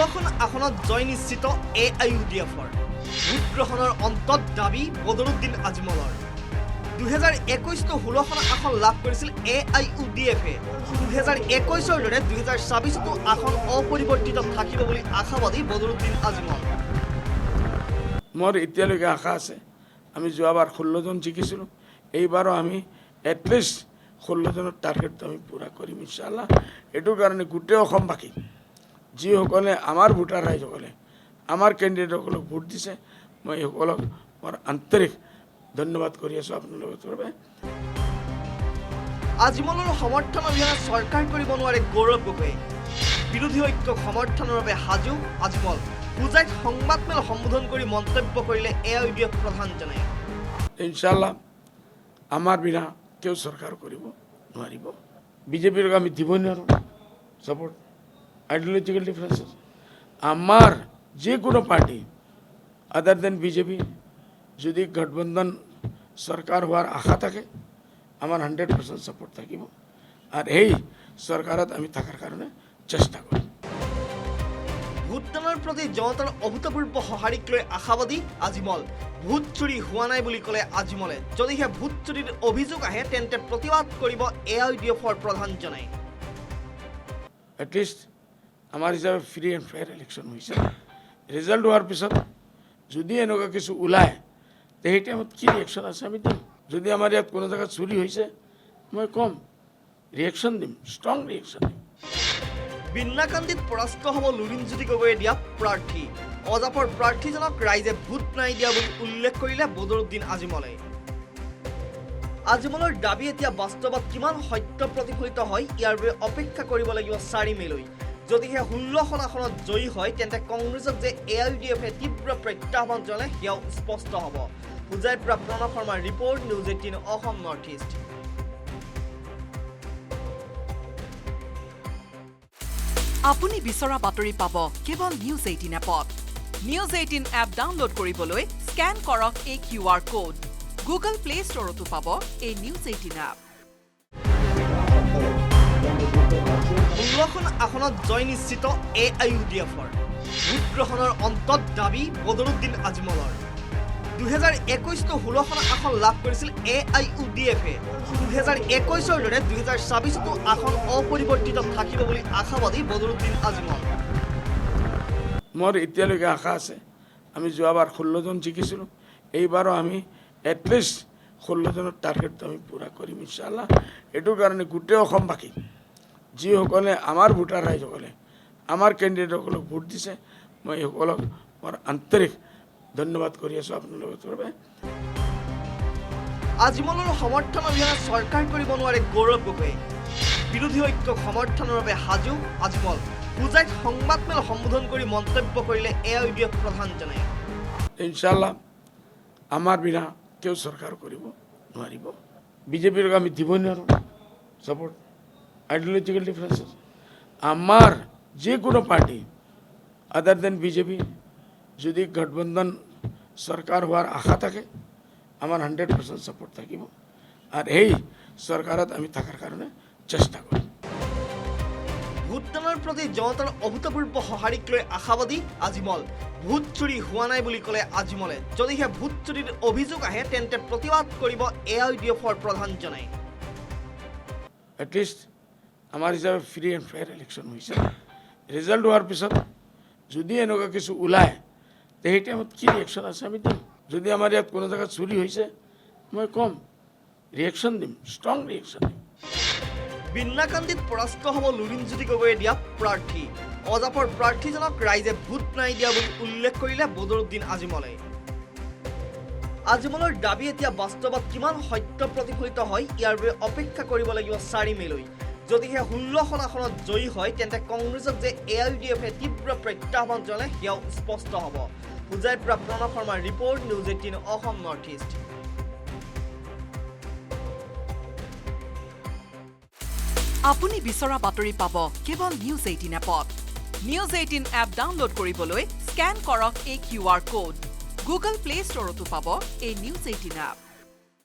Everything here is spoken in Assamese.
ষোল্লখন আসনত জয় নিশ্চিত AIUDFৰ ভোট গ্ৰহণৰ অন্তত দাবী বদৰুদ্দিন আজমলৰ 2021 ষোল্লখন আসন লাভ কৰিছিল AIUDFে 2021ৰ দৰে 2024তো আসন অপৰিৱৰ্তিত থাকিব বুলি আশাবাদী বদৰুদ্দিন আজমল। মোৰ এতিয়ালৈকে আশা আছে আমি যোৱাবাৰ 16 জন জিকিছিলোঁ এইবাৰো আমি এটলিষ্ট 16 জনৰ টাৰ্গেটটো আমি পূৰা কৰিম ইনশাআল্লাহ। এইটোৰ কাৰণে গোটেই অসমবাসী যিসকলে আমাৰ ভোটাৰ ৰাইজসকলে আমাৰ কেণ্ডিডেটসকলক ভোট দিছে মই সকলক মোৰ আন্তৰিক ধন্যবাদ কৰি আছোঁ আপোনালোকৰ বাবে। আজমলৰ সমৰ্থন অবিহনে চৰকাৰ কৰিব নোৱাৰে গৌৰৱ গগৈ। বিৰোধী ঐক্যক সমৰ্থনৰ বাবে সাজু আজমল। পূজাত সংবাদমেল সম্বোধন কৰি মন্তব্য কৰিলে AIUDF প্ৰধানজনে। ইনশাআল্লাহ আমাৰ বিনা কেউ চৰকাৰ কৰিব নোৱাৰিব। বিজেপিৰ আমি দিব নোৱাৰোঁ ছাপোৰ্ট আইডিঅলজিক্যাল ডিফারেন্সেস আমার যে কোনো পার্টি আদার দেন বিজেপি যদি গঠবন্ধন সরকার হওয়ার আশা থাকে আমার 100% সাপোর্ট থাকিব আর এই সরকারত আমি থাকার কারণে চেষ্টা করি। ভোটদানৰ প্ৰতি জনতাৰ অভূতপূৰ্ব সঁহাৰিক লৈ আশাবাদী আজমল। ভোট চুৰি হোৱা নাই বুলি ক'লে আজমলে। যদিহে ভোট চুৰিৰ অভিযোগ আহে তেন্তে প্ৰতিবাদ কৰিব AIUDFৰ প্ৰধানজনে। এটলিষ্ট আমাৰ হিচাপে ফ্ৰী এণ্ড ফেয়াৰ ইলেকশ্যন হৈছে। ৰিজাল্ট হোৱাৰ পিছত যদি এনেকুৱা কিছু ওলায় তে সেই টাইমত কি ৰিয়েকশ্যন আছে আমি দিম। যদি আমাৰ ইয়াত কোনো জেগাত চুৰি হৈছে মই ক'ম ৰিয়েকশ্যন দিম, ষ্ট্ৰং ৰিয়েকশ্যন দিম। বিন্নাকান্দিত পৰাস্ত হ'ব লুৰিণজ্যোতি গগৈয়ে দিয়া প্ৰাৰ্থী। অজাপৰ প্ৰাৰ্থীজনক ৰাইজে ভোট নাই দিয়া বুলি উল্লেখ কৰিলে বদৰুদ্দিন আজমলে। আজমলৰ দাবী এতিয়া বাস্তৱত কিমান সত্য প্ৰতিফলিত হয় ইয়াৰ বাবে অপেক্ষা কৰিব লাগিব 4 মেলৈ। যদিহে 16খন আসনত জয়ী হয় তেন্তে কংগ্ৰেছক যে AIUDFে তীব্ৰ প্ৰত্যাহ্বান জনালে সেয়াও স্পষ্ট হ'ব। পূজাইৰ পৰা প্ৰণৱ শৰ্মাৰ report, news 18 Assam north east. আপুনি বিচৰা বাতৰি পাব কেৱল নিউজ 18 এপত। নিউজ 18 এপ ডাউনলোড কৰিবলৈ স্কেন কৰক এই QR কোড। গুগল প্লে ষ্টৰতো পাব এই নিউজ 18 এপ। 16খন আসনত জয় নিশ্চিত AIUDFৰ ভোট গ্ৰহণৰ অন্তত দাবী বদৰুদ্দিন আজমলৰ 2021 ষোল্লখন আসন লাভ কৰিছিল AIUDFে 2021ৰ দৰে 2024তো আসন অপৰিৱৰ্তিত থাকিব বুলি আশাবাদী বদৰুদ্দিন আজমল। মোৰ এতিয়ালৈকে আশা আছে আমি যোৱাবাৰ 16 জন জিকিছিলোঁ এইবাৰো আমি এটলিষ্ট 16 জনৰ টাৰ্গেটটো আমি পূৰা কৰিম ইনশাআল্লাহ। এইটোৰ কাৰণে গোটেই অসমবাসী যিসকলে আমাৰ ভোটাৰ ৰাইজসকলে আমাৰ কেণ্ডিডেটসকলক ভোট দিছে মই সকলক মোৰ আন্তৰিক ধন্যবাদ কৰি আছোঁ আপোনালোকৰ বাবে। আজমলৰ সমৰ্থন অবিহনে চৰকাৰ কৰিব নোৱাৰে গৌৰৱ গগৈ। বিৰোধী ঐক্যক সমৰ্থনৰ বাবে সাজু আজমল। পূজাত সংবাদমেল সম্বোধন কৰি মন্তব্য কৰিলে AIUDF প্ৰধানজনে। ইনশাআল্লাহ আমাৰ বিনা কেউ চৰকাৰ কৰিব নোৱাৰিব। বিজেপিৰ আমি দিব নোৱাৰোঁ ছাপোৰ্ট আইডিঅলজিক্যাল ডিফারেন্সেস আমার যে কোনো পার্টি আদার দেন বিজেপি যদি গঠবন্ধন সরকার হওয়ার আশা থাকে আমার 100% সাপোর্ট থাকিব আর এই সরকারত আমি থাকার কারণে চেষ্টা করি। ভোটদানৰ প্ৰতি জনতাৰ অভূতপূৰ্ব সঁহাৰিক লৈ আশাবাদী আজমল। ভোট চুৰি হোৱা নাই বুলি ক'লে আজমলে। যদিহে ভোট চুৰিৰ অভিযোগ আহে তেন্তে প্ৰতিবাদ কৰিব AIUDFৰ প্ৰধানজনে। এটলিষ্ট আমাৰ হিচাপে ফ্ৰী এণ্ড ফেয়াৰ ইলেকশ্যন হৈছে। ৰিজাল্ট হোৱাৰ পিছত যদি এনেকুৱা কিছু ওলায় তে সেই টাইমত কি ৰিয়েকশ্যন আছে আমি দিম। যদি আমাৰ ইয়াত কোনো জেগাত চুৰি হৈছে মই ক'ম ৰিয়েকশ্যন দিম, ষ্ট্ৰং ৰিয়েকশ্যন দিম। বিন্নাকান্দিত পৰাস্ত হ'ব লুৰিণজ্যোতি গগৈয়ে দিয়া প্ৰাৰ্থী। অজাপৰ প্ৰাৰ্থীজনক ৰাইজে ভোট নাই দিয়া বুলি উল্লেখ কৰিলে বদৰুদ্দিন আজমলে। আজমলৰ দাবী এতিয়া বাস্তৱত কিমান সত্য প্ৰতিফলিত হয় ইয়াৰ বাবে অপেক্ষা কৰিব লাগিব 4 মেলৈ। যদিহে 16খন আসনত জয়ী হয় তেন্তে কংগ্ৰেছক যে AIUDFে তীব্ৰ প্ৰত্যাহ্বান জনালে সেয়াও স্পষ্ট হ'ব। পূজাইৰ পৰা প্ৰণৱ শৰ্মাৰ report, news 18 Assam north east. আপুনি বিচৰা বাতৰি পাব কেৱল নিউজ 18 এপত। নিউজ 18 এপ ডাউনলোড কৰিবলৈ স্কেন কৰক এই QR কোড। গুগল প্লে ষ্টৰতো পাব এই নিউজ 18 এপ।